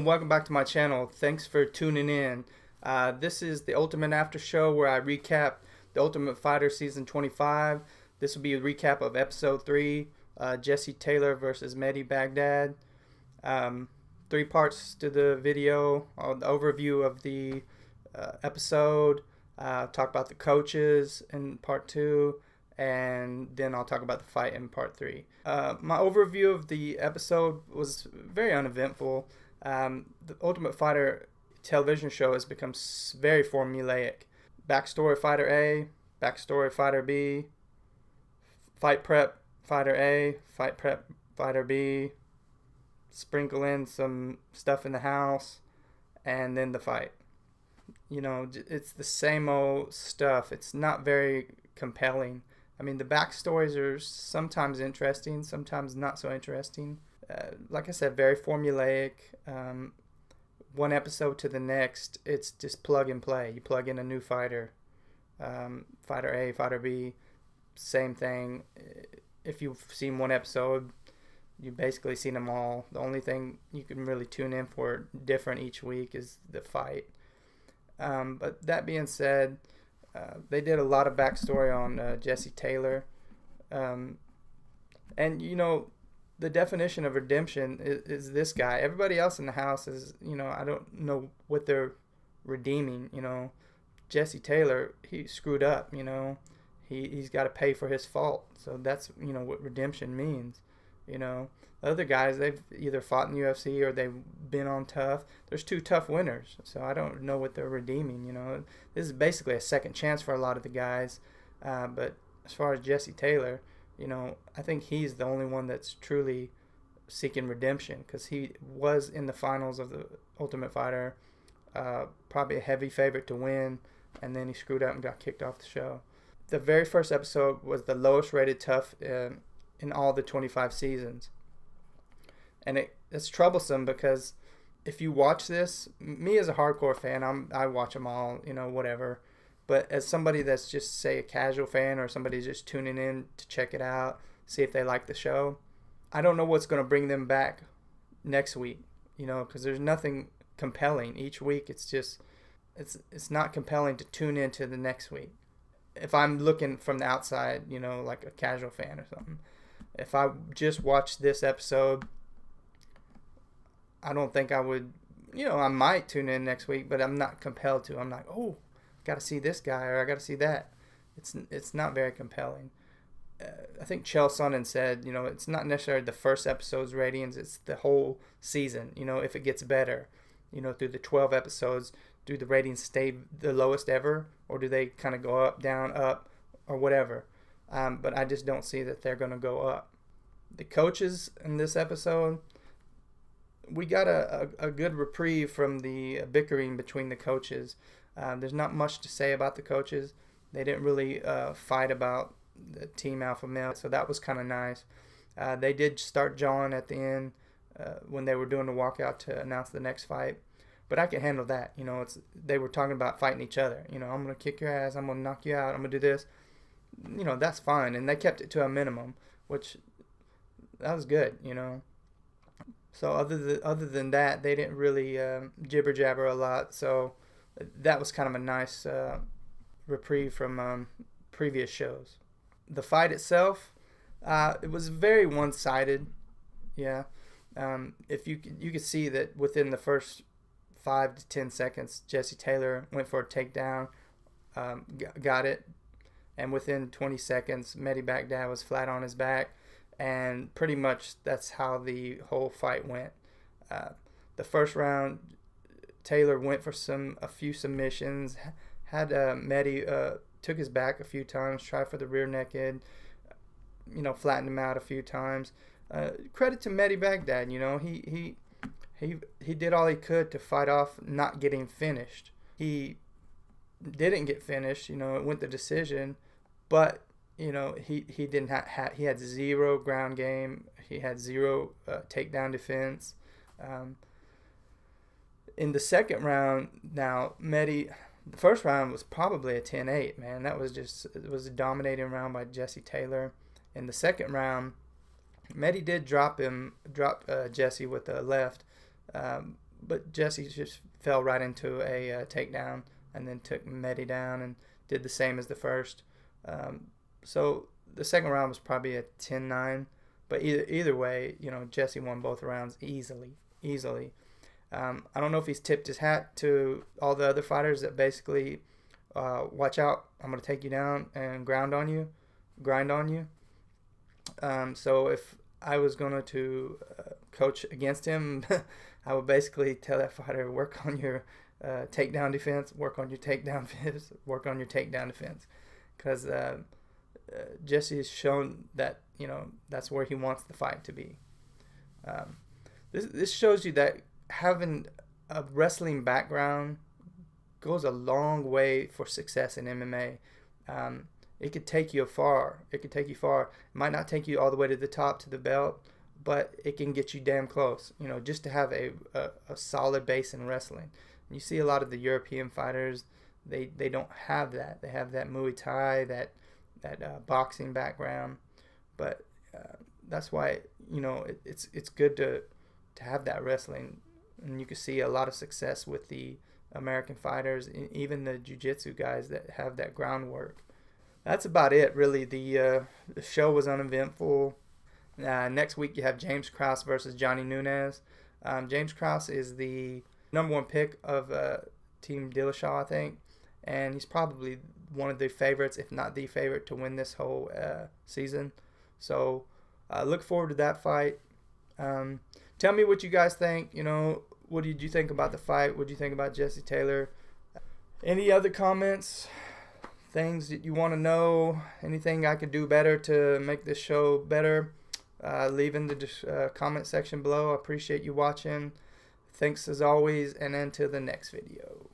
welcome back to my channel. Thanks for tuning in. This is the Ultimate After Show where I recap the Ultimate Fighter Season 25. This will be a recap of Episode 3, Jesse Taylor versus Mehdi Baghdad. 3 parts to the video, the overview of the episode, talk about the coaches in Part 2, and then I'll talk about the fight in Part 3. My overview of the episode was very uneventful. The Ultimate Fighter television show has become very formulaic. Backstory Fighter A, backstory Fighter B, fight prep Fighter A, fight prep Fighter B, sprinkle in some stuff in the house, and then the fight. You know, it's the same old stuff. It's not very compelling. I mean, the backstories are sometimes interesting, sometimes not so interesting. Like I said, very formulaic. One episode to the next, it's just plug and play. You plug in a new fighter, Fighter A, Fighter B, same thing. If you've seen one episode, you've basically seen them all. The only thing you can really tune in for different each week is the fight. But that being said, they did a lot of backstory on Jesse Taylor. And, you know, the definition of redemption is this guy. Everybody else in the house is, you know, I don't know what they're redeeming, you know. Jesse Taylor, he screwed up, you know. He's got to pay for his fault. So that's, you know, what redemption means, you know. The other guys, they've either fought in the UFC or they've been on TUF. There's 2 TUF winners, so I don't know what they're redeeming, you know. This is basically a second chance for a lot of the guys. But as far as Jesse Taylor, you know, I think he's the only one that's truly seeking redemption, because he was in the finals of the Ultimate Fighter, probably a heavy favorite to win, and then he screwed up and got kicked off the show. The very first episode was the lowest rated TUF in all the 25 seasons. And it's troublesome because if you watch this, me as a hardcore fan, I watch them all, you know, whatever. But as somebody that's just, say, a casual fan or somebody just tuning in to check it out, see if they like the show, I don't know what's going to bring them back next week, you know, because there's nothing compelling. Each week it's just, it's not compelling to tune into the next week. If I'm looking from the outside, you know, like a casual fan or something, if I just watched this episode, I don't think I would, you know, I might tune in next week, but I'm not compelled to. I'm like, oh, got to see this guy or I got to see that. It's not very compelling. I think Chael Sonnen said, you know, it's not necessarily the first episode's ratings, it's the whole season. You know, if it gets better, you know, through the 12 episodes, do the ratings stay the lowest ever, or do they kind of go up, down, up, or whatever? But I just don't see that they're going to go up. The coaches in this episode, we got a good reprieve from the bickering between the coaches. There's not much to say about the coaches. They didn't really fight about the team alpha male, so that was kind of nice. They did start jawing at the end when they were doing the walkout to announce the next fight, but I can handle that. You know, they were talking about fighting each other. You know, I'm gonna kick your ass, I'm gonna knock you out, I'm gonna do this. You know, that's fine, and they kept it to a minimum, which that was good. You know. So other than that, they didn't really jibber jabber a lot. So that was kind of a nice reprieve from previous shows. The fight itself, it was very one-sided. Yeah, if you could see that within the first 5 to 10 seconds, Jesse Taylor went for a takedown, got it, and within 20 seconds, Mehdi Baghdad was flat on his back. And pretty much that's how the whole fight went. The first round, Taylor went for a few submissions, had Mehdi took his back a few times, tried for the rear naked, you know, flattened him out a few times. Credit to Mehdi Baghdad, you know, he did all he could to fight off not getting finished. He didn't get finished, you know, it went the decision, but you know, he didn't he had 0 ground game. He had 0 takedown defense. In the second round, now Mehdi, the first round was probably a 10-8, man. That was it was a dominating round by Jesse Taylor. In the second round, Mehdi did drop Jesse with the left, but Jesse just fell right into a takedown and then took Mehdi down and did the same as the first. So the second round was probably a 10-9, but either way, Jesse won both rounds easily. I don't know if he's tipped his hat to all the other fighters that basically, watch out, I'm going to take you down and grind on you. So if I was going to coach against him, I would basically tell that fighter, work on your takedown defense, work on your takedown defense, because Jesse has shown that that's where he wants the fight to be. This shows you that having a wrestling background goes a long way for success in MMA. It could take you far. It might not take you all the way to the top, to the belt, but it can get you damn close. Just to have a solid base in wrestling. You see a lot of the European fighters, they don't have that. They have that Muay Thai, that boxing background, but that's why it's good to have that wrestling, and you can see a lot of success with the American fighters, even the jiu-jitsu guys that have that groundwork. That's about it, really. The show was uneventful. Next week you have James Krause versus Johnny Nunez. James Krause is the #1 pick of Team Dillashaw, I think, and he's probably one of the favorites, if not the favorite, to win this whole season. So look forward to that fight. Tell me what you guys think. What did you think about the fight? What did you think about Jesse Taylor? Any other comments? Things that you want to know? Anything I could do better to make this show better? Leave in the comment section below. I appreciate you watching. Thanks as always, and until the next video.